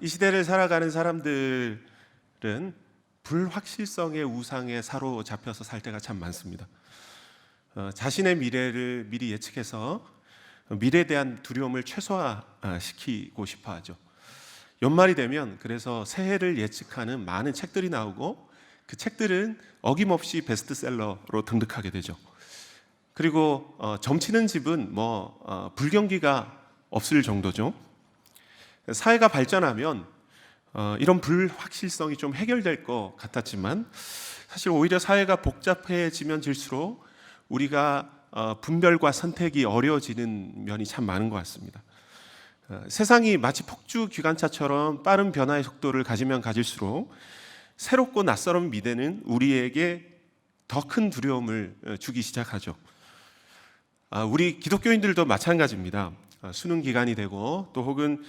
이 시대를 살아가는 사람들은 불확실성의 우상에 사로잡혀서 살 때가 참 많습니다. 자신의 미래를 미리 예측해서 미래에 대한 두려움을 최소화시키고 싶어 하죠. 연말이 되면 그래서 새해를 예측하는 많은 책들이 나오고 그 책들은 어김없이 베스트셀러로 등극하게 되죠. 그리고 점치는 집은 불경기가 없을 정도죠. 사회가 발전하면 이런 불확실성이 좀 해결될 것 같았지만 사실 오히려 사회가 복잡해지면 질수록 우리가 분별과 선택이 어려워지는 면이 참 많은 것 같습니다. 세상이 마치 폭주 기관차처럼 빠른 변화의 속도를 가지면 가질수록 새롭고 낯설은 미래는 우리에게 더 큰 두려움을 주기 시작하죠. 우리 기독교인들도 마찬가지입니다. 수능 기간이 되고 또 혹은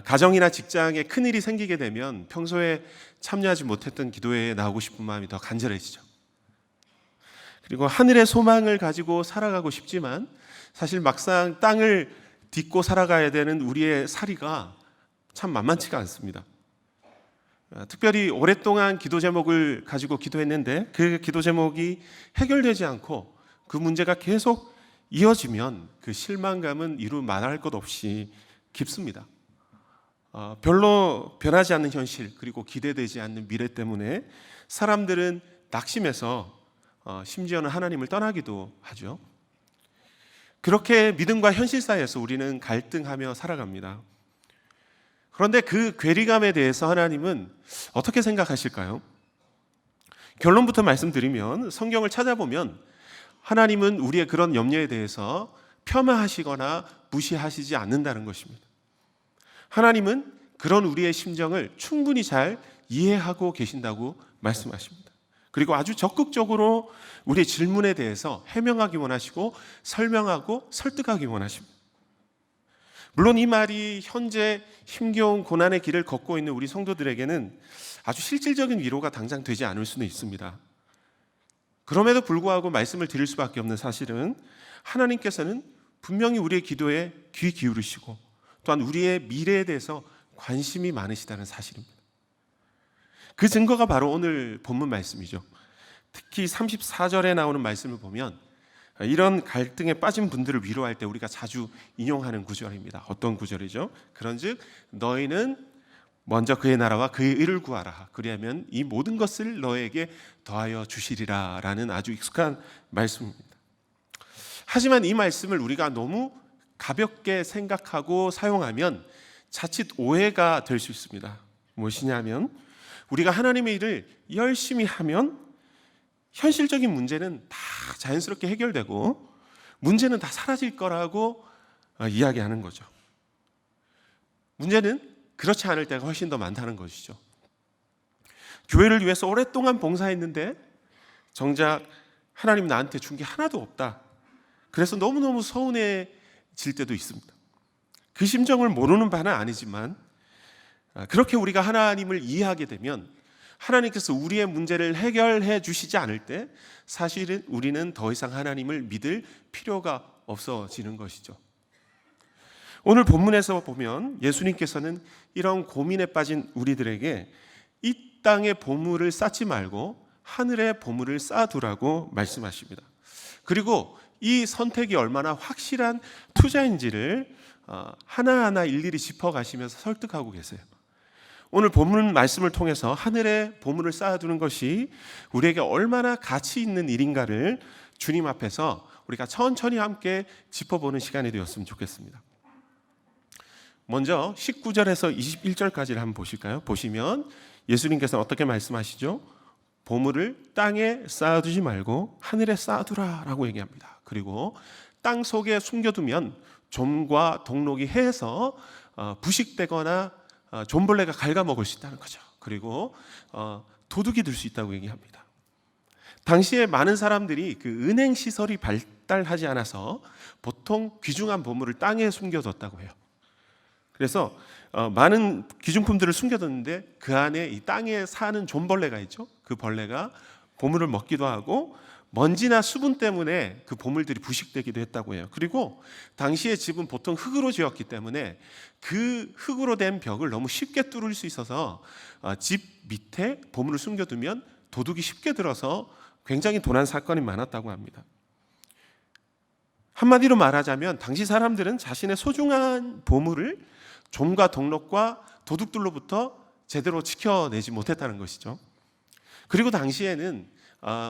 가정이나 직장에 큰일이 생기게 되면 평소에 참여하지 못했던 기도회에 나오고 싶은 마음이 더 간절해지죠. 그리고 하늘의 소망을 가지고 살아가고 싶지만 사실 막상 땅을 딛고 살아가야 되는 우리의 사리가 참 만만치가 않습니다. 특별히 오랫동안 기도 제목을 가지고 기도했는데 그 기도 제목이 해결되지 않고 그 문제가 계속 이어지면 그 실망감은 이루 말할 것 없이 깊습니다. 별로 변하지 않는 현실 그리고 기대되지 않는 미래 때문에 사람들은 낙심해서 심지어는 하나님을 떠나기도 하죠. 그렇게 믿음과 현실 사이에서 우리는 갈등하며 살아갑니다. 그런데 그 괴리감에 대해서 하나님은 어떻게 생각하실까요? 결론부터 말씀드리면 성경을 찾아보면 하나님은 우리의 그런 염려에 대해서 폄하하시거나 무시하시지 않는다는 것입니다. 하나님은 그런 우리의 심정을 충분히 잘 이해하고 계신다고 말씀하십니다. 그리고 아주 적극적으로 우리의 질문에 대해서 해명하기 원하시고 설명하고 설득하기 원하십니다. 물론 이 말이 현재 힘겨운 고난의 길을 걷고 있는 우리 성도들에게는 아주 실질적인 위로가 당장 되지 않을 수는 있습니다. 그럼에도 불구하고 말씀을 드릴 수밖에 없는 사실은 하나님께서는 분명히 우리의 기도에 귀 기울이시고 또한 우리의 미래에 대해서 관심이 많으시다는 사실입니다. 그 증거가 바로 오늘 본문 말씀이죠. 특히 34절에 나오는 말씀을 보면 이런 갈등에 빠진 분들을 위로할 때 우리가 자주 인용하는 구절입니다. 어떤 구절이죠? 그런즉 너희는 먼저 그의 나라와 그의 의를 구하라. 그리하면 이 모든 것을 너에게 더하여 주시리라 라는 아주 익숙한 말씀입니다. 하지만 이 말씀을 우리가 너무 가볍게 생각하고 사용하면 자칫 오해가 될 수 있습니다. 무엇이냐면 우리가 하나님의 일을 열심히 하면 현실적인 문제는 다 자연스럽게 해결되고 문제는 다 사라질 거라고 이야기하는 거죠. 문제는 그렇지 않을 때가 훨씬 더 많다는 것이죠. 교회를 위해서 오랫동안 봉사했는데 정작 하나님 나한테 준 게 하나도 없다. 그래서 너무너무 서운해질 때도 있습니다. 그 심정을 모르는 바는 아니지만 그렇게 우리가 하나님을 이해하게 되면 하나님께서 우리의 문제를 해결해 주시지 않을 때 사실은 우리는 더 이상 하나님을 믿을 필요가 없어지는 것이죠. 오늘 본문에서 보면 예수님께서는 이런 고민에 빠진 우리들에게 이 땅의 보물을 쌓지 말고 하늘의 보물을 쌓아두라고 말씀하십니다. 그리고 이 선택이 얼마나 확실한 투자인지를 하나하나 일일이 짚어가시면서 설득하고 계세요. 오늘 본문 말씀을 통해서 하늘의 보물을 쌓아두는 것이 우리에게 얼마나 가치 있는 일인가를 주님 앞에서 우리가 천천히 함께 짚어보는 시간이 되었으면 좋겠습니다. 먼저 19절에서 21절까지를 한번 보실까요? 보시면 예수님께서는 어떻게 말씀하시죠? 보물을 땅에 쌓아두지 말고 하늘에 쌓아두라 라고 얘기합니다. 그리고 땅 속에 숨겨두면 좀과 동록이 해서 부식되거나 좀벌레가 갉아먹을 수 있다는 거죠. 그리고 도둑이 들 수 있다고 얘기합니다. 당시에 많은 사람들이 그 은행 시설이 발달하지 않아서 보통 귀중한 보물을 땅에 숨겨뒀다고 해요. 그래서 많은 귀중품들을 숨겨뒀는데 그 안에 이 땅에 사는 좀벌레가 있죠. 그 벌레가 보물을 먹기도 하고 먼지나 수분 때문에 그 보물들이 부식되기도 했다고 해요. 그리고 당시의 집은 보통 흙으로 지었기 때문에 그 흙으로 된 벽을 너무 쉽게 뚫을 수 있어서 집 밑에 보물을 숨겨두면 도둑이 쉽게 들어서 굉장히 도난 사건이 많았다고 합니다. 한마디로 말하자면 당시 사람들은 자신의 소중한 보물을 좀과 동록과 도둑들로부터 제대로 지켜내지 못했다는 것이죠. 그리고 당시에는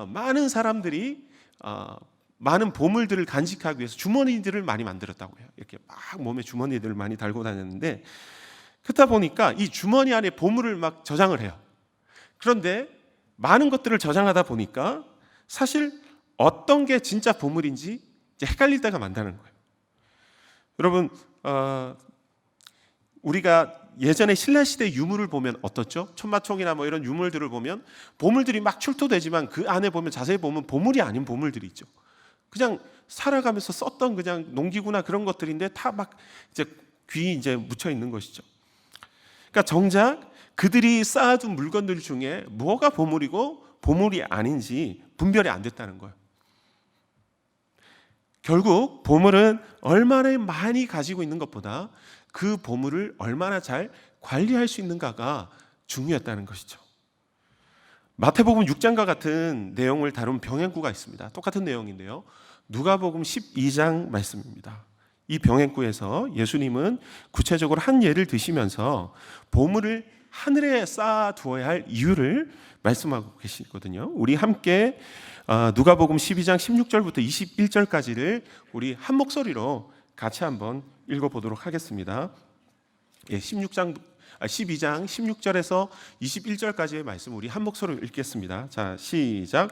많은 사람들이 많은 보물들을 간직하기 위해서 주머니들을 많이 만들었다고 해요. 이렇게 막 몸에 주머니들을 많이 달고 다녔는데, 그렇다 보니까 이 주머니 안에 보물을 막 저장을 해요. 그런데 많은 것들을 저장하다 보니까 사실 어떤 게 진짜 보물인지 이제 헷갈릴 때가 많다는 거예요. 여러분, 우리가 예전에 신라시대 유물을 보면 어떻죠? 천마총이나 뭐 이런 유물들을 보면 보물들이 막 출토되지만 그 안에 보면 자세히 보면 보물이 아닌 보물들이 있죠. 그냥 살아가면서 썼던 그냥 농기구나 그런 것들인데 다 막 이제 귀 이제 묻혀 있는 것이죠. 그러니까 정작 그들이 쌓아둔 물건들 중에 뭐가 보물이고 보물이 아닌지 분별이 안 됐다는 거예요. 결국 보물은 얼마나 많이 가지고 있는 것보다 그 보물을 얼마나 잘 관리할 수 있는가가 중요했다는 것이죠. 마태복음 6장과 같은 내용을 다룬 병행구가 있습니다. 똑같은 내용인데요. 누가복음 12장 말씀입니다. 이 병행구에서 예수님은 구체적으로 한 예를 드시면서 보물을 하늘에 쌓아두어야 할 이유를 말씀하고 계시거든요. 우리 함께 누가복음 12장 16절부터 21절까지를 우리 한 목소리로 같이 한번 읽어보도록 하겠습니다. 12장 16절에서 21절까지의 말씀 우리 한 목소리로 읽겠습니다. 자, 시작.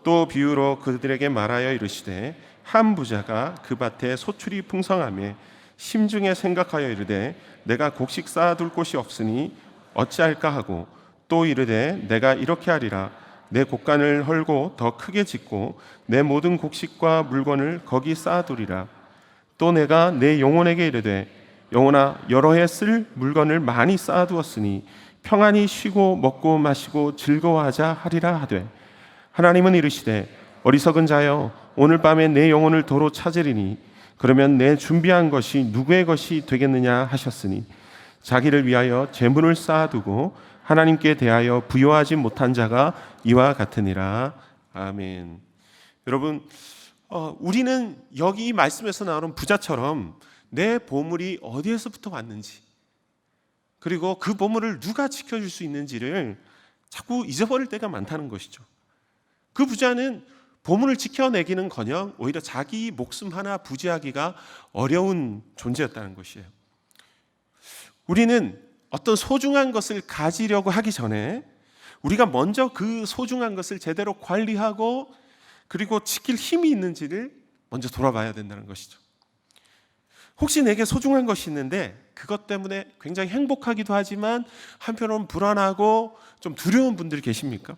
또 비유로 그들에게 말하여 이르시되 한 부자가 그 밭에 소출이 풍성하며 심중에 생각하여 이르되 내가 곡식 쌓아둘 곳이 없으니 어찌할까 하고 또 이르되 내가 이렇게 하리라 내 곡간을 헐고 더 크게 짓고 내 모든 곡식과 물건을 거기 쌓아두리라. 또 내가 내 영혼에게 이르되 영혼아 여러 해 쓸 물건을 많이 쌓아두었으니 평안히 쉬고 먹고 마시고 즐거워하자 하리라 하되 하나님은 이르시되 어리석은 자여 오늘 밤에 내 영혼을 도로 찾으리니 그러면 내 준비한 것이 누구의 것이 되겠느냐 하셨으니 자기를 위하여 재물을 쌓아두고 하나님께 대하여 부요하지 못한 자가 이와 같으니라. 아멘. 여러분, 우리는 여기 이 말씀에서 나오는 부자처럼 내 보물이 어디에서부터 왔는지 그리고 그 보물을 누가 지켜줄 수 있는지를 자꾸 잊어버릴 때가 많다는 것이죠. 그 부자는 보물을 지켜내기는커녕 오히려 자기 목숨 하나 부지하기가 어려운 존재였다는 것이에요. 우리는 어떤 소중한 것을 가지려고 하기 전에 우리가 먼저 그 소중한 것을 제대로 관리하고 그리고 지킬 힘이 있는지를 먼저 돌아봐야 된다는 것이죠. 혹시 내게 소중한 것이 있는데 그것 때문에 굉장히 행복하기도 하지만 한편으로는 불안하고 좀 두려운 분들 계십니까?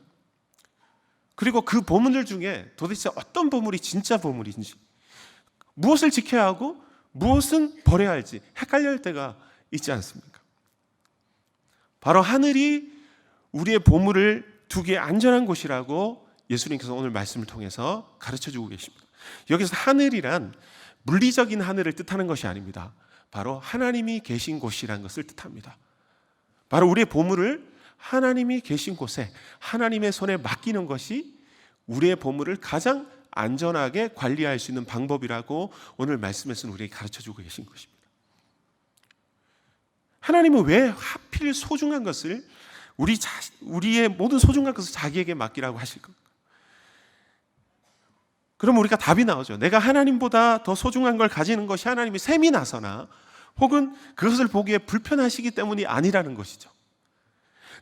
그리고 그 보물들 중에 도대체 어떤 보물이 진짜 보물인지, 무엇을 지켜야 하고 무엇은 버려야 할지 헷갈려 할 때가 있지 않습니까? 바로 하늘이 우리의 보물을 두기에 안전한 곳이라고 예수님께서 오늘 말씀을 통해서 가르쳐주고 계십니다. 여기서 하늘이란 물리적인 하늘을 뜻하는 것이 아닙니다. 바로 하나님이 계신 곳이라는 것을 뜻합니다. 바로 우리의 보물을 하나님이 계신 곳에 하나님의 손에 맡기는 것이 우리의 보물을 가장 안전하게 관리할 수 있는 방법이라고 오늘 말씀에서는 우리에게 가르쳐주고 계신 것입니다. 하나님은 왜 하필 소중한 것을 우리의 모든 소중한 것을 자기에게 맡기라고 하실까? 그럼 우리가 답이 나오죠. 내가 하나님보다 더 소중한 걸 가지는 것이 하나님이 셈이 나서나 혹은 그것을 보기에 불편하시기 때문이 아니라는 것이죠.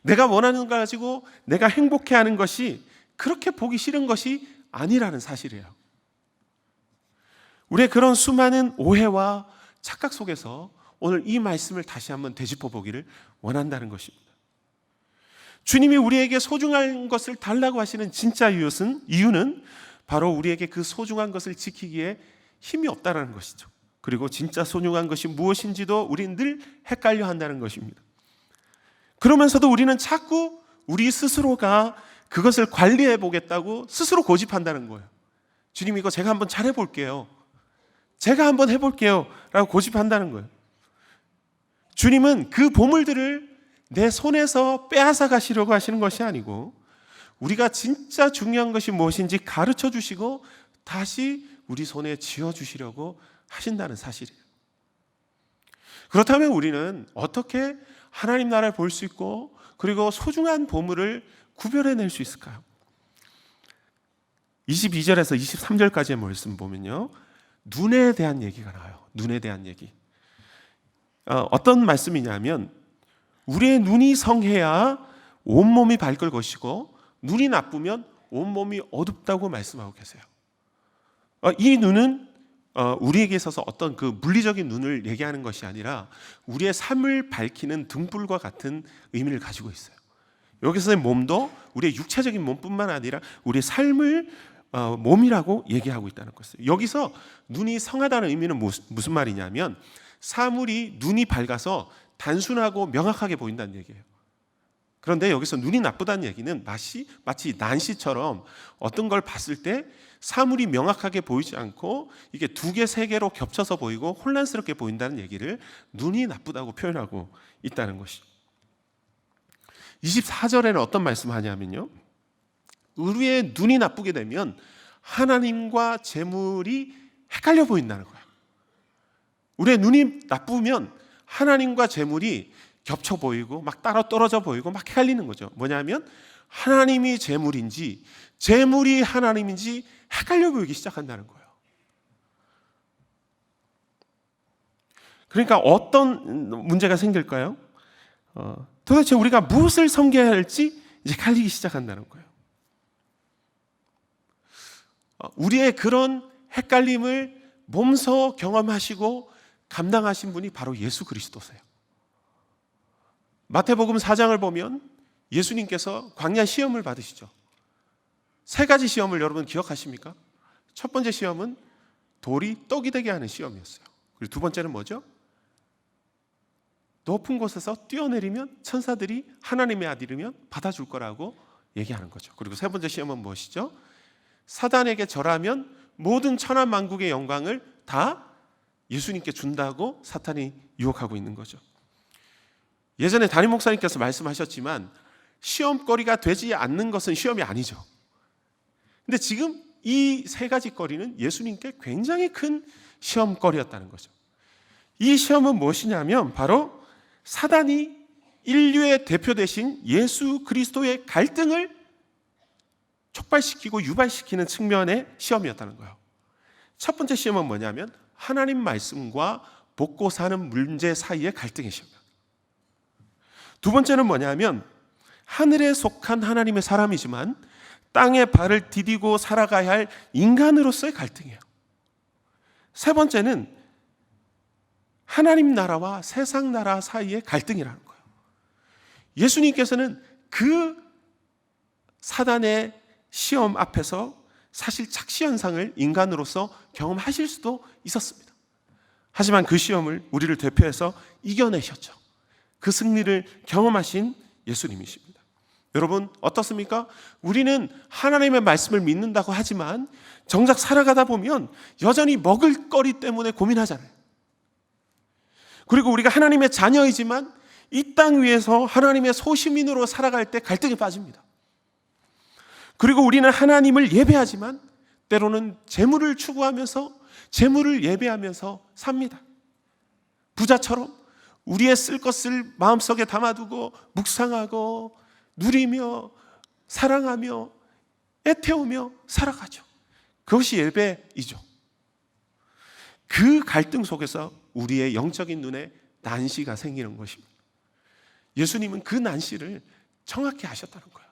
내가 원하는 걸 가지고 내가 행복해하는 것이 그렇게 보기 싫은 것이 아니라는 사실이에요. 우리의 그런 수많은 오해와 착각 속에서 오늘 이 말씀을 다시 한번 되짚어 보기를 원한다는 것입니다. 주님이 우리에게 소중한 것을 달라고 하시는 진짜 이유는 바로 우리에게 그 소중한 것을 지키기에 힘이 없다는 것이죠. 그리고 진짜 소중한 것이 무엇인지도 우리는 늘 헷갈려 한다는 것입니다. 그러면서도 우리는 자꾸 우리 스스로가 그것을 관리해 보겠다고 스스로 고집한다는 거예요. 주님, 이거 제가 한번 잘해 볼게요. 제가 한번 해볼게요 라고 고집한다는 거예요. 주님은 그 보물들을 내 손에서 빼앗아 가시려고 하시는 것이 아니고 우리가 진짜 중요한 것이 무엇인지 가르쳐 주시고 다시 우리 손에 쥐어주시려고 하신다는 사실이에요. 그렇다면 우리는 어떻게 하나님 나라를 볼 수 있고 그리고 소중한 보물을 구별해낼 수 있을까요? 22절에서 23절까지의 말씀 보면요, 눈에 대한 얘기가 나와요. 눈에 대한 얘기. 어떤 말씀이냐면 우리의 눈이 성해야 온몸이 밝을 것이고 눈이 나쁘면 온몸이 어둡다고 말씀하고 계세요. 이 눈은 우리에게 있어서 어떤 그 물리적인 눈을 얘기하는 것이 아니라 우리의 삶을 밝히는 등불과 같은 의미를 가지고 있어요. 여기서의 몸도 우리의 육체적인 몸뿐만 아니라 우리의 삶을 몸이라고 얘기하고 있다는 것이에요. 여기서 눈이 성하다는 의미는 무슨 말이냐면 사물이 눈이 밝아서 단순하고 명확하게 보인다는 얘기예요. 그런데 여기서 눈이 나쁘다는 얘기는 마치 난시처럼 어떤 걸 봤을 때 사물이 명확하게 보이지 않고 이게 두 개, 세 개로 겹쳐서 보이고 혼란스럽게 보인다는 얘기를 눈이 나쁘다고 표현하고 있다는 것이. 24절에는 어떤 말씀을 하냐면요, 우리의 눈이 나쁘게 되면 하나님과 재물이 헷갈려 보인다는 거예요. 우리의 눈이 나쁘면 하나님과 재물이 겹쳐 보이고 막 따로 떨어져 보이고 막 헷갈리는 거죠. 뭐냐면 하나님이 재물인지 재물이 하나님인지 헷갈려 보이기 시작한다는 거예요. 그러니까 어떤 문제가 생길까요? 도대체 우리가 무엇을 섬겨야 할지 이제 갈리기 시작한다는 거예요. 우리의 그런 헷갈림을 몸소 경험하시고 감당하신 분이 바로 예수 그리스도세요. 마태복음 4장을 보면 예수님께서 광야 시험을 받으시죠. 세 가지 시험을 여러분 기억하십니까? 첫 번째 시험은 돌이 떡이 되게 하는 시험이었어요. 그리고 두 번째는 뭐죠? 높은 곳에서 뛰어내리면 천사들이 하나님의 아들이면 받아줄 거라고 얘기하는 거죠. 그리고 세 번째 시험은 무엇이죠? 사단에게 절하면 모든 천하만국의 영광을 다 예수님께 준다고 사탄이 유혹하고 있는 거죠. 예전에 담임 목사님께서 말씀하셨지만 시험거리가 되지 않는 것은 시험이 아니죠. 근데 지금 이 세 가지 거리는 예수님께 굉장히 큰 시험거리였다는 거죠. 이 시험은 무엇이냐면 바로 사단이 인류의 대표 되신 예수 그리스도의 갈등을 촉발시키고 유발시키는 측면의 시험이었다는 거예요. 첫 번째 시험은 뭐냐면 하나님 말씀과 먹고 사는 문제 사이의 갈등의 시험이에요. 두 번째는 뭐냐면 하늘에 속한 하나님의 사람이지만 땅에 발을 디디고 살아가야 할 인간으로서의 갈등이에요. 세 번째는 하나님 나라와 세상 나라 사이의 갈등이라는 거예요. 예수님께서는 그 사단의 시험 앞에서 사실 착시 현상을 인간으로서 경험하실 수도 있었습니다. 하지만 그 시험을 우리를 대표해서 이겨내셨죠. 그 승리를 경험하신 예수님이십니다. 여러분 어떻습니까? 우리는 하나님의 말씀을 믿는다고 하지만 정작 살아가다 보면 여전히 먹을 거리 때문에 고민하잖아요. 그리고 우리가 하나님의 자녀이지만 이 땅 위에서 하나님의 소시민으로 살아갈 때 갈등에 빠집니다. 그리고 우리는 하나님을 예배하지만 때로는 재물을 추구하면서 재물을 예배하면서 삽니다. 부자처럼 우리의 쓸 것을 마음속에 담아두고 묵상하고 누리며 사랑하며 애태우며 살아가죠. 그것이 예배이죠. 그 갈등 속에서 우리의 영적인 눈에 난시가 생기는 것입니다. 예수님은 그 난시를 정확히 하셨다는 거예요.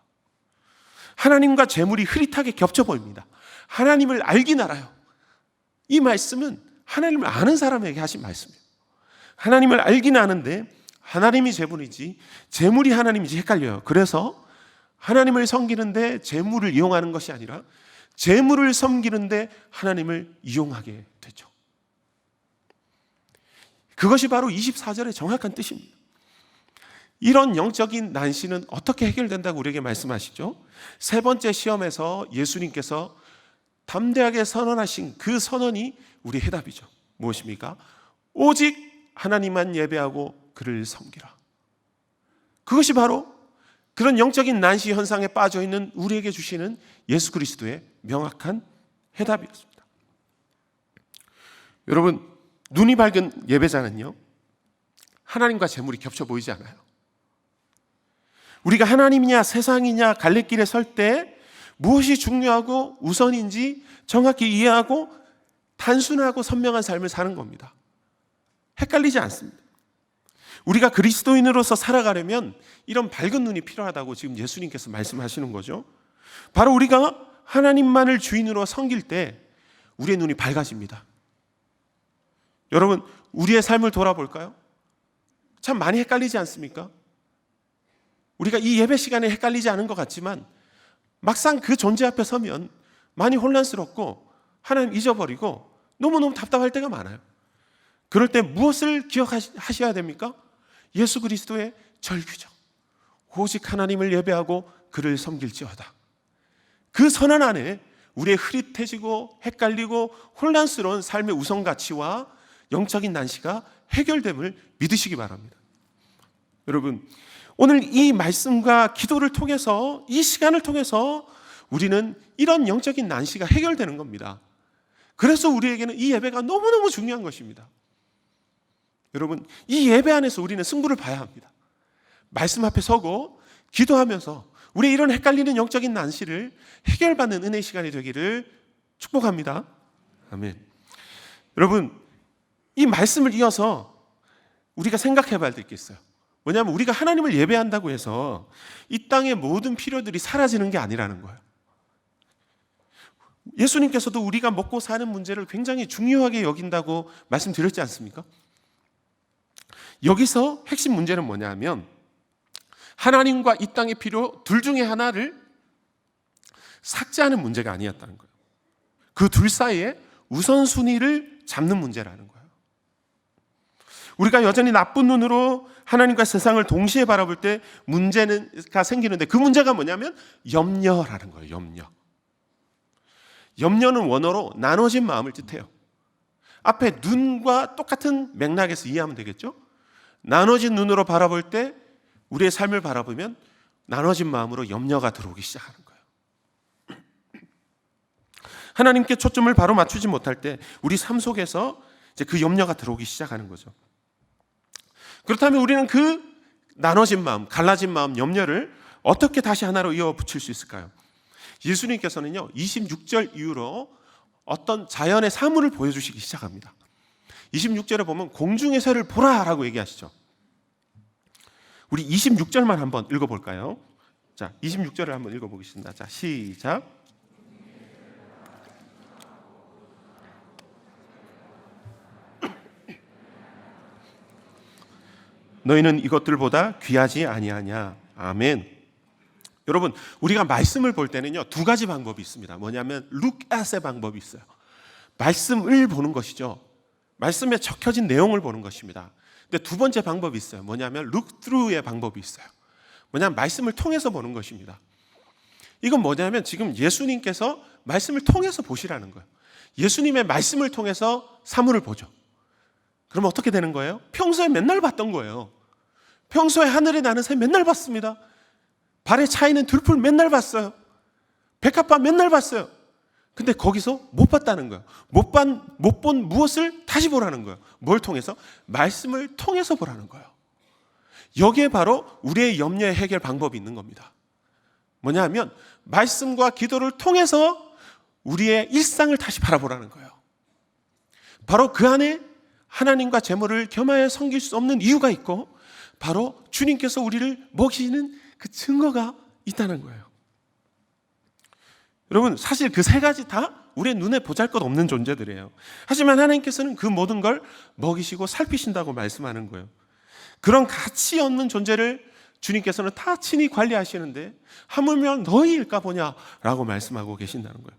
하나님과 재물이 흐릿하게 겹쳐 보입니다. 하나님을 알긴 알아요. 이 말씀은 하나님을 아는 사람에게 하신 말씀이에요. 하나님을 알긴 아는데 하나님이 재물이지 재물이 하나님인지 헷갈려요. 그래서 하나님을 섬기는데 재물을 이용하는 것이 아니라 재물을 섬기는데 하나님을 이용하게 되죠. 그것이 바로 24절의 정확한 뜻입니다. 이런 영적인 난시는 어떻게 해결된다고 우리에게 말씀하시죠? 세 번째 시험에서 예수님께서 담대하게 선언하신 그 선언이 우리 해답이죠. 무엇입니까? 오직 하나님만 예배하고 그를 섬기라. 그것이 바로 그런 영적인 난시 현상에 빠져 있는 우리에게 주시는 예수 그리스도의 명확한 해답이었습니다. 여러분, 눈이 밝은 예배자는요, 하나님과 재물이 겹쳐 보이지 않아요. 우리가 하나님이냐 세상이냐 갈래길에 설 때 무엇이 중요하고 우선인지 정확히 이해하고 단순하고 선명한 삶을 사는 겁니다. 헷갈리지 않습니다. 우리가 그리스도인으로서 살아가려면 이런 밝은 눈이 필요하다고 지금 예수님께서 말씀하시는 거죠. 바로 우리가 하나님만을 주인으로 섬길 때 우리의 눈이 밝아집니다. 여러분, 우리의 삶을 돌아볼까요? 참 많이 헷갈리지 않습니까? 우리가 이 예배 시간에 헷갈리지 않은 것 같지만 막상 그 존재 앞에 서면 많이 혼란스럽고 하나님 잊어버리고 너무너무 답답할 때가 많아요. 그럴 때 무엇을 기억하셔야 됩니까? 예수 그리스도의 절규죠. 오직 하나님을 예배하고 그를 섬길지어다. 그 선언 안에 우리의 흐릿해지고 헷갈리고 혼란스러운 삶의 우선 가치와 영적인 난시가 해결됨을 믿으시기 바랍니다. 여러분, 오늘 이 말씀과 기도를 통해서 이 시간을 통해서 우리는 이런 영적인 난시가 해결되는 겁니다. 그래서 우리에게는 이 예배가 너무너무 중요한 것입니다. 여러분, 이 예배 안에서 우리는 승부를 봐야 합니다. 말씀 앞에 서고 기도하면서 우리의 이런 헷갈리는 영적인 난시를 해결받는 은혜의 시간이 되기를 축복합니다. 아멘. 여러분, 이 말씀을 이어서 우리가 생각해 봐야 될 게 있어요. 뭐냐면 우리가 하나님을 예배한다고 해서 이 땅의 모든 필요들이 사라지는 게 아니라는 거예요. 예수님께서도 우리가 먹고 사는 문제를 굉장히 중요하게 여긴다고 말씀드렸지 않습니까? 여기서 핵심 문제는 뭐냐면 하나님과 이 땅의 필요 둘 중에 하나를 삭제하는 문제가 아니었다는 거예요. 그 둘 사이에 우선순위를 잡는 문제라는 거예요. 우리가 여전히 나쁜 눈으로 하나님과 세상을 동시에 바라볼 때 문제가 생기는데 그 문제가 뭐냐면 염려라는 거예요. 염려. 염려는 원어로 나눠진 마음을 뜻해요. 앞에 눈과 똑같은 맥락에서 이해하면 되겠죠? 나눠진 눈으로 바라볼 때 우리의 삶을 바라보면 나눠진 마음으로 염려가 들어오기 시작하는 거예요. 하나님께 초점을 바로 맞추지 못할 때 우리 삶 속에서 이제 그 염려가 들어오기 시작하는 거죠. 그렇다면 우리는 그 나눠진 마음, 갈라진 마음, 염려를 어떻게 다시 하나로 이어 붙일 수 있을까요? 예수님께서는요, 26절 이후로 어떤 자연의 사물을 보여주시기 시작합니다. 26절에 보면 공중의 새를 보라라고 얘기하시죠. 우리 26절만 한번 읽어볼까요? 자, 26절을 한번 읽어보겠습니다. 자, 시작. 너희는 이것들보다 귀하지 아니하냐. 아멘. 여러분, 우리가 말씀을 볼 때는요, 두 가지 방법이 있습니다. 뭐냐면 look at의 방법이 있어요. 말씀을 보는 것이죠. 말씀에 적혀진 내용을 보는 것입니다. 근데 두 번째 방법이 있어요. 뭐냐면 look through의 방법이 있어요. 뭐냐면 말씀을 통해서 보는 것입니다. 이건 뭐냐면 지금 예수님께서 말씀을 통해서 보시라는 거예요. 예수님의 말씀을 통해서 사물을 보죠. 그럼 어떻게 되는 거예요? 평소에 맨날 봤던 거예요. 평소에 하늘에 나는 새 맨날 봤습니다. 발에 차이는 들풀 맨날 봤어요. 백합화 맨날 봤어요. 근데 거기서 못 봤다는 거예요. 못 본 무엇을 다시 보라는 거예요. 뭘 통해서? 말씀을 통해서 보라는 거예요. 여기에 바로 우리의 염려의 해결 방법이 있는 겁니다. 뭐냐 하면 말씀과 기도를 통해서 우리의 일상을 다시 바라보라는 거예요. 바로 그 안에 하나님과 재물을 겸하여 섬길 수 없는 이유가 있고 바로 주님께서 우리를 먹이시는 그 증거가 있다는 거예요. 여러분, 사실 그 세 가지 다 우리의 눈에 보잘것없는 존재들이에요. 하지만 하나님께서는 그 모든 걸 먹이시고 살피신다고 말씀하는 거예요. 그런 가치 없는 존재를 주님께서는 다 친히 관리하시는데 하물며 너희일까 보냐라고 말씀하고 계신다는 거예요.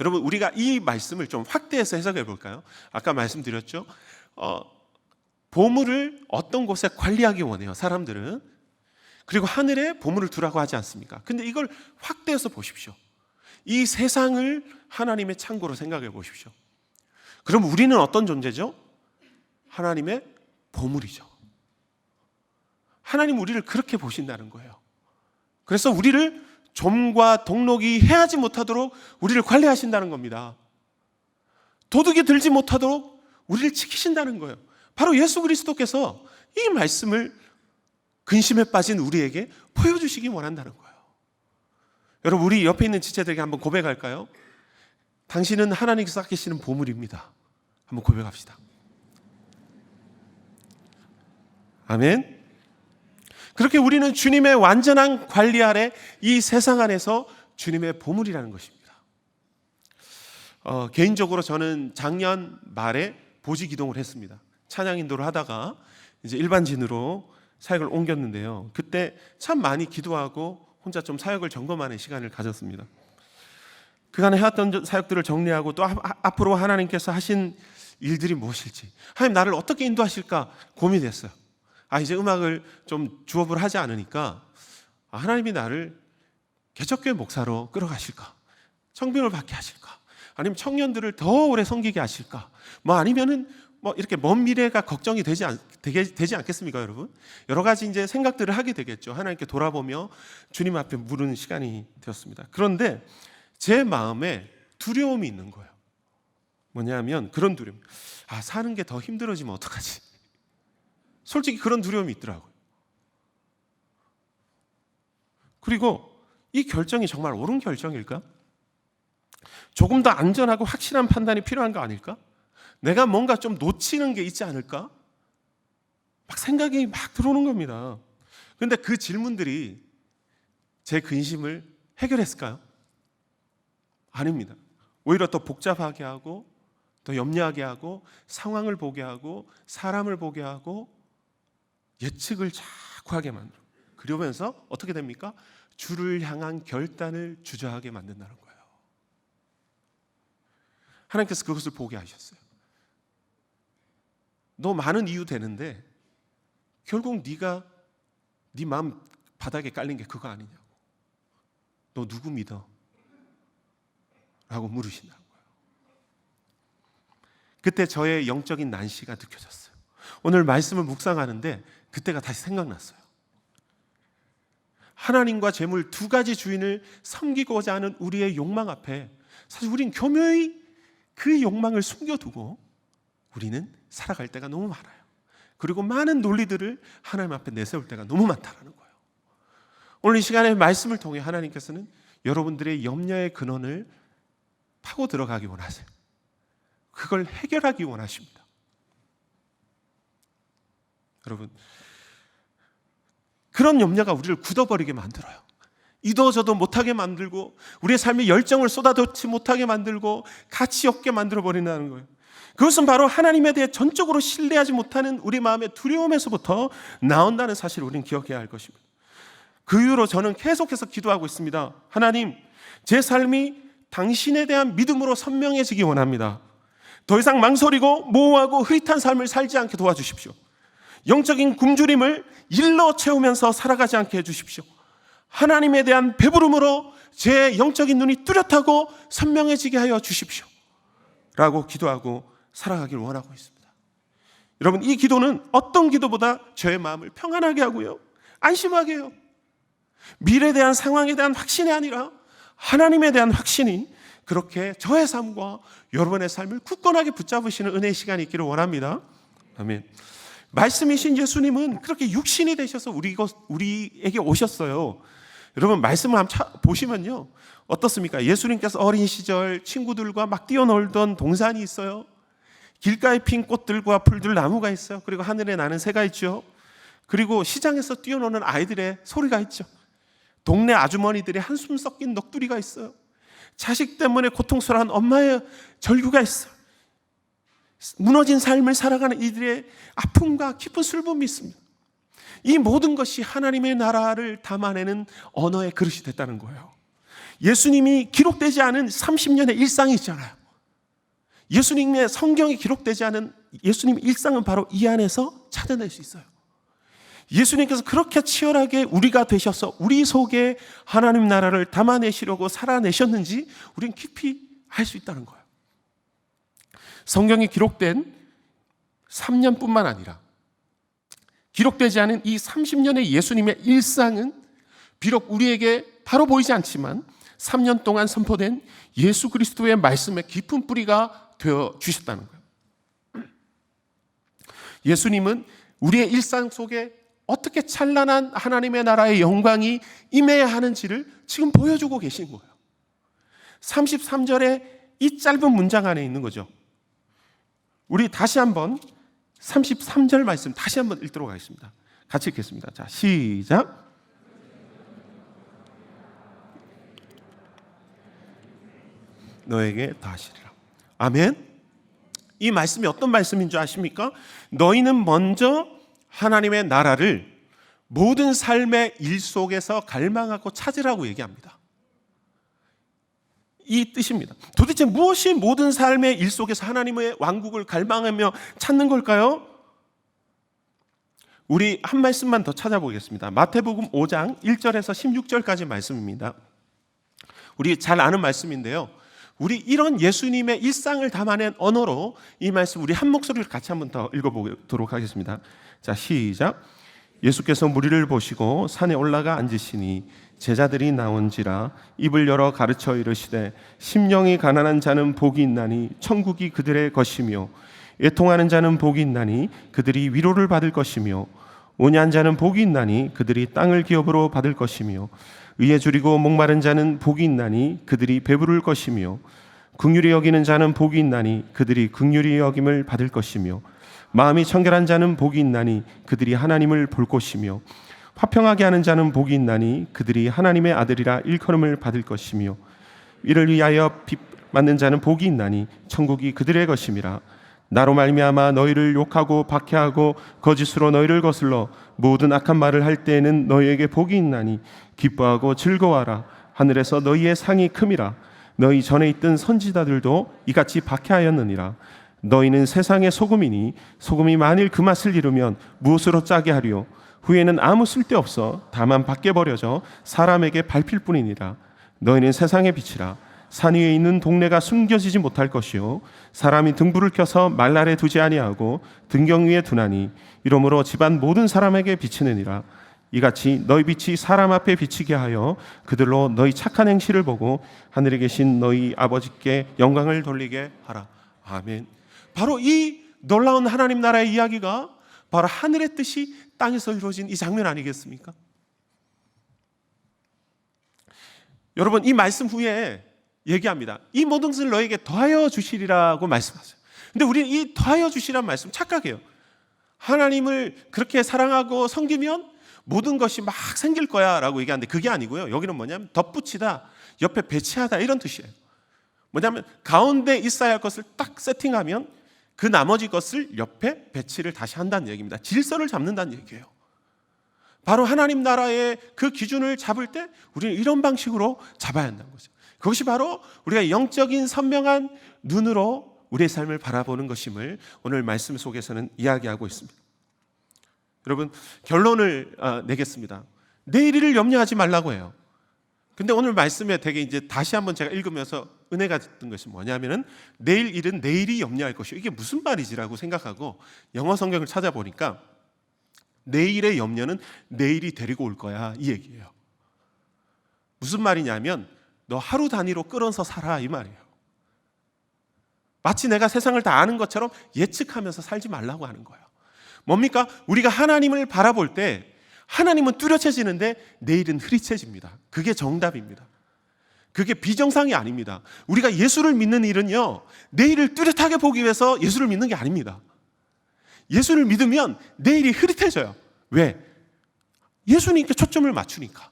여러분, 우리가 이 말씀을 좀 확대해서 해석해 볼까요? 아까 말씀드렸죠. 보물을 어떤 곳에 관리하기 원해요, 사람들은. 그리고 하늘에 보물을 두라고 하지 않습니까? 근데 이걸 확대해서 보십시오. 이 세상을 하나님의 창고로 생각해 보십시오. 그럼 우리는 어떤 존재죠? 하나님의 보물이죠. 하나님 우리를 그렇게 보신다는 거예요. 그래서 우리를 좀과 동록이 해하지 못하도록 우리를 관리하신다는 겁니다. 도둑이 들지 못하도록 우리를 지키신다는 거예요. 바로 예수 그리스도께서 이 말씀을 근심에 빠진 우리에게 보여주시기 원한다는 거예요. 여러분, 우리 옆에 있는 지체들에게 한번 고백할까요? 당신은 하나님께서 아끼시는 보물입니다. 한번 고백합시다. 아멘. 그렇게 우리는 주님의 완전한 관리 아래 이 세상 안에서 주님의 보물이라는 것입니다. 개인적으로 저는 작년 말에 보직 이동을 했습니다. 찬양 인도를 하다가 이제 일반진으로 사역을 옮겼는데요. 그때 참 많이 기도하고 혼자 좀 사역을 점검하는 시간을 가졌습니다. 그간에 해왔던 사역들을 정리하고 또 앞으로 하나님께서 하신 일들이 무엇일지, 하나님 나를 어떻게 인도하실까 고민했어요. 이제 음악을 좀 주업을 하지 않으니까 하나님이 나를 개척교회 목사로 끌어가실까? 청빙을 받게 하실까? 아니면 청년들을 더 오래 섬기게 하실까? 아니면은 이렇게 먼 미래가 걱정이 되지 않겠습니까, 여러분? 여러 가지 이제 생각들을 하게 되겠죠. 하나님께 돌아보며 주님 앞에 물은 시간이 되었습니다. 그런데 제 마음에 두려움이 있는 거예요. 뭐냐면 그런 두려움. 사는 게 더 힘들어지면 어떡하지? 솔직히 그런 두려움이 있더라고요. 그리고 이 결정이 정말 옳은 결정일까? 조금 더 안전하고 확실한 판단이 필요한 거 아닐까? 내가 뭔가 좀 놓치는 게 있지 않을까? 생각이 막 들어오는 겁니다. 그런데 그 질문들이 제 근심을 해결했을까요? 아닙니다. 오히려 더 복잡하게 하고 더 염려하게 하고 상황을 보게 하고 사람을 보게 하고 예측을 자꾸 하게 만들어. 그러면서 어떻게 됩니까? 주를 향한 결단을 주저하게 만든다는 거예요. 하나님께서 그것을 보게 하셨어요. 너 많은 이유 되는데 결국 네가 네 마음 바닥에 깔린 게 그거 아니냐고. 너 누구 믿어? 라고 물으신다는 거예요. 그때 저의 영적인 난시가 느껴졌어요. 오늘 말씀을 묵상하는데 그때가 다시 생각났어요. 하나님과 재물 두 가지 주인을 섬기고자 하는 우리의 욕망 앞에 사실 우린 교묘히 그 욕망을 숨겨두고 우리는 살아갈 때가 너무 많아요. 그리고 많은 논리들을 하나님 앞에 내세울 때가 너무 많다는 거예요. 오늘 이 시간에 말씀을 통해 하나님께서는 여러분들의 염려의 근원을 파고 들어가기 원하세요. 그걸 해결하기 원하십니다. 여러분, 그런 염려가 우리를 굳어버리게 만들어요. 이도저도 못하게 만들고 우리의 삶에 열정을 쏟아놓지 못하게 만들고 가치 없게 만들어버린다는 거예요. 그것은 바로 하나님에 대해 전적으로 신뢰하지 못하는 우리 마음의 두려움에서부터 나온다는 사실을 우리는 기억해야 할 것입니다. 그 이후로 저는 계속해서 기도하고 있습니다. 하나님, 제 삶이 당신에 대한 믿음으로 선명해지기 원합니다. 더 이상 망설이고 모호하고 흐릿한 삶을 살지 않게 도와주십시오. 영적인 굶주림을 일로 채우면서 살아가지 않게 해주십시오. 하나님에 대한 배부름으로 제 영적인 눈이 뚜렷하고 선명해지게 하여 주십시오. 라고 기도하고 살아가길 원하고 있습니다. 여러분, 이 기도는 어떤 기도보다 저의 마음을 평안하게 하고요, 안심하게 해요. 미래에 대한 상황에 대한 확신이 아니라 하나님에 대한 확신이 그렇게 저의 삶과 여러분의 삶을 굳건하게 붙잡으시는 은혜의 시간이 있기를 원합니다. 아멘. 말씀이신 예수님은 그렇게 육신이 되셔서 우리에게 오셨어요. 여러분, 말씀을 한번 보시면요, 어떻습니까? 예수님께서 어린 시절 친구들과 막 뛰어놀던 동산이 있어요. 길가에 핀 꽃들과 풀들, 나무가 있어요. 그리고 하늘에 나는 새가 있죠. 그리고 시장에서 뛰어노는 아이들의 소리가 있죠. 동네 아주머니들의 한숨 섞인 넋두리가 있어요. 자식 때문에 고통스러운 엄마의 절규가 있어요. 무너진 삶을 살아가는 이들의 아픔과 깊은 슬픔이 있습니다. 이 모든 것이 하나님의 나라를 담아내는 언어의 그릇이 됐다는 거예요. 예수님이 기록되지 않은 30년의 일상이 있잖아요. 예수님의 성경에 기록되지 않은 예수님의 일상은 바로 이 안에서 찾아낼 수 있어요. 예수님께서 그렇게 치열하게 우리가 되셔서 우리 속에 하나님 나라를 담아내시려고 살아내셨는지 우리는 깊이 알 수 있다는 거예요. 성경에 기록된 3년뿐만 아니라 기록되지 않은 이 30년의 예수님의 일상은 비록 우리에게 바로 보이지 않지만 3년 동안 선포된 예수 그리스도의 말씀의 깊은 뿌리가 되어 주셨다는 거예요. 예수님은 우리의 일상 속에 어떻게 찬란한 하나님의 나라의 영광이 임해야 하는지를 지금 보여주고 계신 거예요. 33절에 이 짧은 문장 안에 있는 거죠. 우리 다시 한번 33절 말씀 다시 한번 읽도록 하겠습니다. 같이 읽겠습니다. 자, 시작. 너에게 다하시리라. 아멘. 이 말씀이 어떤 말씀인 줄 아십니까? 너희는 먼저 하나님의 나라를 모든 삶의 일 속에서 갈망하고 찾으라고 얘기합니다. 이 뜻입니다. 도대체 무엇이 모든 삶의 일 속에서 하나님의 왕국을 갈망하며 찾는 걸까요? 우리 한 말씀만 더 찾아보겠습니다. 마태복음 5장 1절에서 16절까지 말씀입니다. 우리 잘 아는 말씀인데요. 우리 이런 예수님의 일상을 담아낸 언어로 이 말씀 우리 한 목소리를 같이 한번 더 읽어보도록 하겠습니다. 자, 시작. 예수께서 무리를 보시고 산에 올라가 앉으시니 제자들이 나온지라 입을 열어 가르쳐 이르시되 심령이 가난한 자는 복이 있나니 천국이 그들의 것이며 애통하는 자는 복이 있나니 그들이 위로를 받을 것이며 온유한 자는 복이 있나니 그들이 땅을 기업으로 받을 것이며 의에 줄이고 목마른 자는 복이 있나니 그들이 배부를 것이며 긍휼히 여기는 자는 복이 있나니 그들이 긍휼히 여김을 받을 것이며 마음이 청결한 자는 복이 있나니 그들이 하나님을 볼 것이며 화평하게 하는 자는 복이 있나니 그들이 하나님의 아들이라 일컬음을 받을 것이며 이를 위하여 빚받는 자는 복이 있나니 천국이 그들의 것임이라. 나로 말미암아 너희를 욕하고 박해하고 거짓으로 너희를 거슬러 모든 악한 말을 할 때에는 너희에게 복이 있나니 기뻐하고 즐거워하라. 하늘에서 너희의 상이 큼이라. 너희 전에 있던 선지자들도 이같이 박해하였느니라. 너희는 세상의 소금이니 소금이 만일 그 맛을 잃으면 무엇으로 짜게 하리요? 후에는 아무 쓸데없어 다만 밖에 버려져 사람에게 밟힐 뿐이니라. 너희는 세상의 빛이라. 산 위에 있는 동네가 숨겨지지 못할 것이요 사람이 등불을 켜서 말 아래 두지 아니하고 등경 위에 두나니 이러므로 집안 모든 사람에게 비치느니라. 이같이 너희 빛이 사람 앞에 비치게 하여 그들로 너희 착한 행실을 보고 하늘에 계신 너희 아버지께 영광을 돌리게 하라. 아멘. 바로 이 놀라운 하나님 나라의 이야기가 바로 하늘의 뜻이 땅에서 이루어진 이 장면 아니겠습니까? 여러분, 이 말씀 후에 얘기합니다. 이 모든 것을 너에게 더하여 주시리라고 말씀하세요. 근데 우리는 이 더하여 주시라는 말씀 착각해요. 하나님을 그렇게 사랑하고 섬기면 모든 것이 막 생길 거야 라고 얘기하는데 그게 아니고요. 여기는 뭐냐면 덧붙이다, 옆에 배치하다 이런 뜻이에요. 뭐냐면 가운데 있어야 할 것을 딱 세팅하면 그 나머지 것을 옆에 배치를 다시 한다는 얘기입니다. 질서를 잡는다는 얘기예요. 바로 하나님 나라의 그 기준을 잡을 때 우리는 이런 방식으로 잡아야 한다는 거죠. 그것이 바로 우리가 영적인 선명한 눈으로 우리의 삶을 바라보는 것임을 오늘 말씀 속에서는 이야기하고 있습니다. 여러분, 결론을 내겠습니다. 내일 일을 염려하지 말라고 해요. 근데 오늘 말씀에 되게 이제 다시 한번 제가 읽으면서 은혜가 됐던 것이 뭐냐면은 내일 일은 내일이 염려할 것이요. 이게 무슨 말이지라고 생각하고 영어 성경을 찾아보니까 내일의 염려는 내일이 데리고 올 거야 이 얘기예요. 무슨 말이냐면 너 하루 단위로 끌어서 살아 이 말이에요. 마치 내가 세상을 다 아는 것처럼 예측하면서 살지 말라고 하는 거예요. 뭡니까? 우리가 하나님을 바라볼 때 하나님은 뚜렷해지는데 내일은 흐릿해집니다. 그게 정답입니다. 그게 비정상이 아닙니다. 우리가 예수를 믿는 일은요, 내일을 뚜렷하게 보기 위해서 예수를 믿는 게 아닙니다. 예수를 믿으면 내일이 흐릿해져요. 왜? 예수님께 초점을 맞추니까.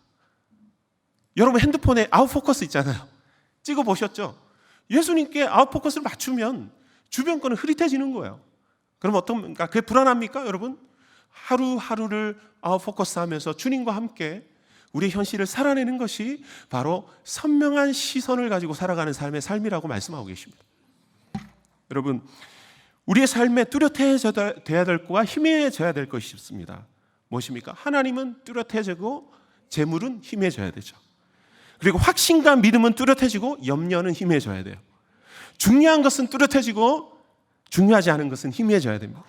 여러분 핸드폰에 아웃포커스 있잖아요. 찍어보셨죠? 예수님께 아웃포커스를 맞추면 주변 거는 흐릿해지는 거예요. 그럼 어떤가? 그게 불안합니까, 여러분? 하루하루를 아웃포커스 하면서 주님과 함께 우리의 현실을 살아내는 것이 바로 선명한 시선을 가지고 살아가는 삶의 삶이라고 말씀하고 계십니다. 여러분, 우리의 삶에 뚜렷해져야 될 것과 희미해져야 될 것이 있습니다. 무엇입니까? 하나님은 뚜렷해지고 재물은 희미해져야 되죠. 그리고 확신과 믿음은 뚜렷해지고 염려는 희미해져야 돼요. 중요한 것은 뚜렷해지고 중요하지 않은 것은 희미해져야 됩니다.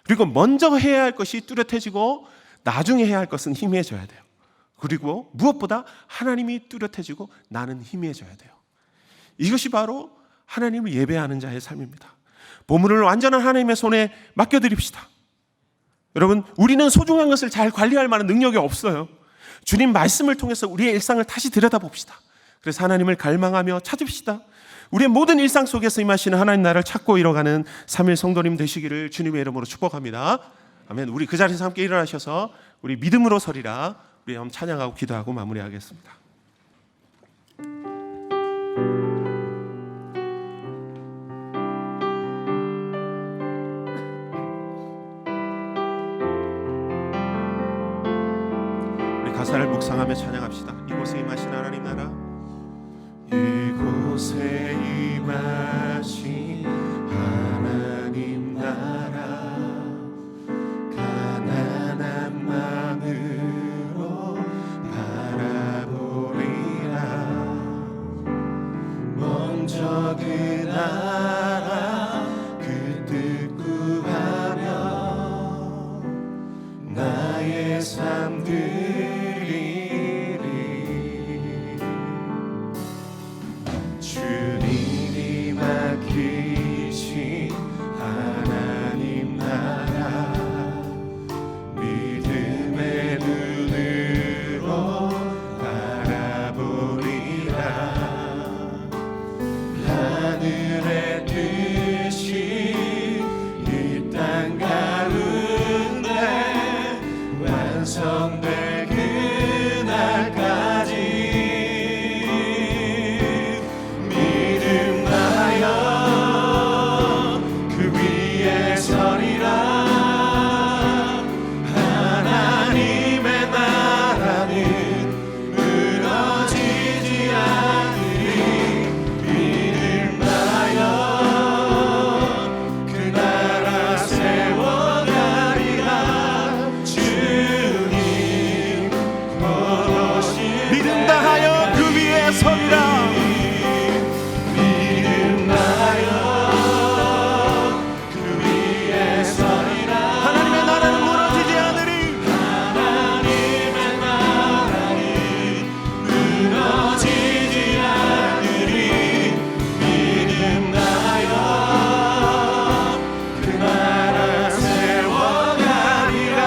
그리고 먼저 해야 할 것이 뚜렷해지고 나중에 해야 할 것은 희미해져야 돼요. 그리고 무엇보다 하나님이 뚜렷해지고 나는 희미해져야 돼요. 이것이 바로 하나님을 예배하는 자의 삶입니다. 보물을 완전한 하나님의 손에 맡겨드립시다. 여러분, 우리는 소중한 것을 잘 관리할 만한 능력이 없어요. 주님 말씀을 통해서 우리의 일상을 다시 들여다봅시다. 그래서 하나님을 갈망하며 찾읍시다. 우리의 모든 일상 속에서 임하시는 하나님 나라를 찾고 이뤄가는 3일 성도님 되시기를 주님의 이름으로 축복합니다. 아멘. 우리 그 자리에서 함께 일어나셔서 우리 믿음으로 서리라. 우리 한번 찬양하고 기도하고 마무리하겠습니다. 우리 가사를 묵상하며 찬양합시다. 이곳에 임하신 하나님 나라, 이곳에 임하신 하나님 나라, 가난한 마음으로 바라보리라. 먼저 그 나라 그 뜻 구하며 나의 삶 드리리. 주님이 맡기신 하나님 나라, 믿음의 눈으로 바라보리라. 하늘의 뜻이 이 땅 가운데 완성될 그날까지 믿음하여 그 위에 서리라. 하나님의 나라는 무너지지 않으리. 믿음하여 그 나라 세워가리라. 주님 곧 오실 믿음 다하여 그 위에 서리라. 믿음하여 그 위에 서리라. 하나님의 나라는 무너지지 않으리. 하나님의 나라는 무너지지 않으리. 믿음하여 그 나라 세워가리라.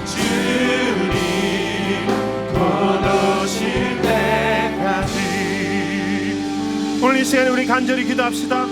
주님 곧 오실 때까지. 오늘 이 시간에 우리 간절히 기도합시다.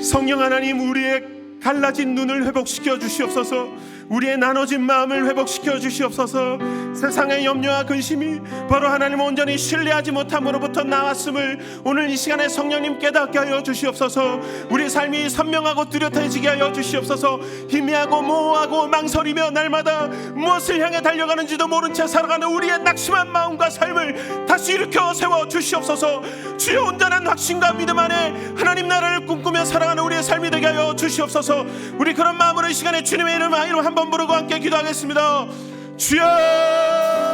성령 하나님, 우리의 갈라진 눈을 회복시켜 주시옵소서. 우리의 나눠진 마음을 회복시켜 주시옵소서. 세상의 염려와 근심이 바로 하나님 온전히 신뢰하지 못함으로부터 나왔음을 오늘 이 시간에 성령님 깨닫게 하여 주시옵소서. 우리 삶이 선명하고 뚜렷해지게 하여 주시옵소서. 희미하고 모호하고 망설이며 날마다 무엇을 향해 달려가는지도 모른 채 살아가는 우리의 낙심한 마음과 삶을 다시 일으켜 세워 주시옵소서. 주의 온전한 확신과 믿음 안에 하나님 나라를 꿈꾸며 살아가는 우리의 삶이 되게 하여 주시옵소서. 우리 그런 마음으로 이 시간에 주님의 이름 한번 부르고 함께 기도하겠습니다. 주여!